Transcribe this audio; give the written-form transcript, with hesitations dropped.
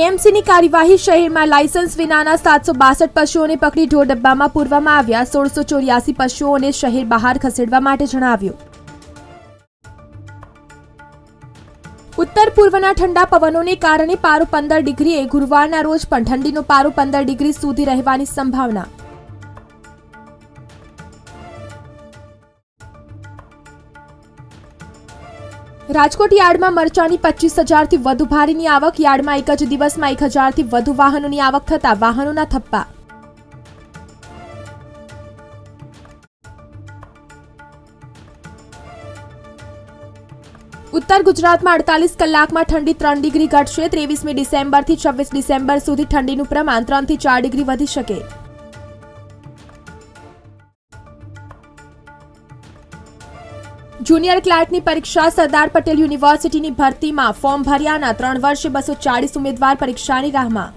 એએમસીની કાર્યવાહી શહેરમાં લાયસન્સ વિનાના 762 પશુઓને પકડી ઢોર ડબ્બામાં પૂરવામાં આવ્યા। 1684 પશુઓને શહેર બહાર ખસેડવા માટે જણાવ્યું। ઉત્તર પૂર્વના ઠંડા પવનોને કારણે પારો 15 ડિગ્રીએ ગુરુવારના રોજ પણ ઠંડીનો પારો 15 ડિગ્રી સુધી રહેવાની સંભાવના। રાજકોટ યાર્ડમાં મરચાની 25,000થી વધુ ભારીની આવક। યાર્ડમાં એક જ દિવસમાં 1,000થી વધુ વાહનોની આવક થતા વાહનોના થપ્પા। ઉત્તર ગુજરાતમાં 48 કલાકમાં ઠંડી 3 ડિગ્રી ઘટશે। 23મી ડિસેમ્બરથી 26 ડિસેમ્બર સુધી ઠંડીનું પ્રમાણ 3થી 4 ડિગ્રી વધી શકે। જુનિયર ક્લાર્કની પરીક્ષા સરદાર પટેલ યુનિવર્સિટીની ભરતીમાં ફોર્મ ભર્યાના 3 વર્ષે 240 ઉમેદવાર પરીક્ષાની રાહમાં।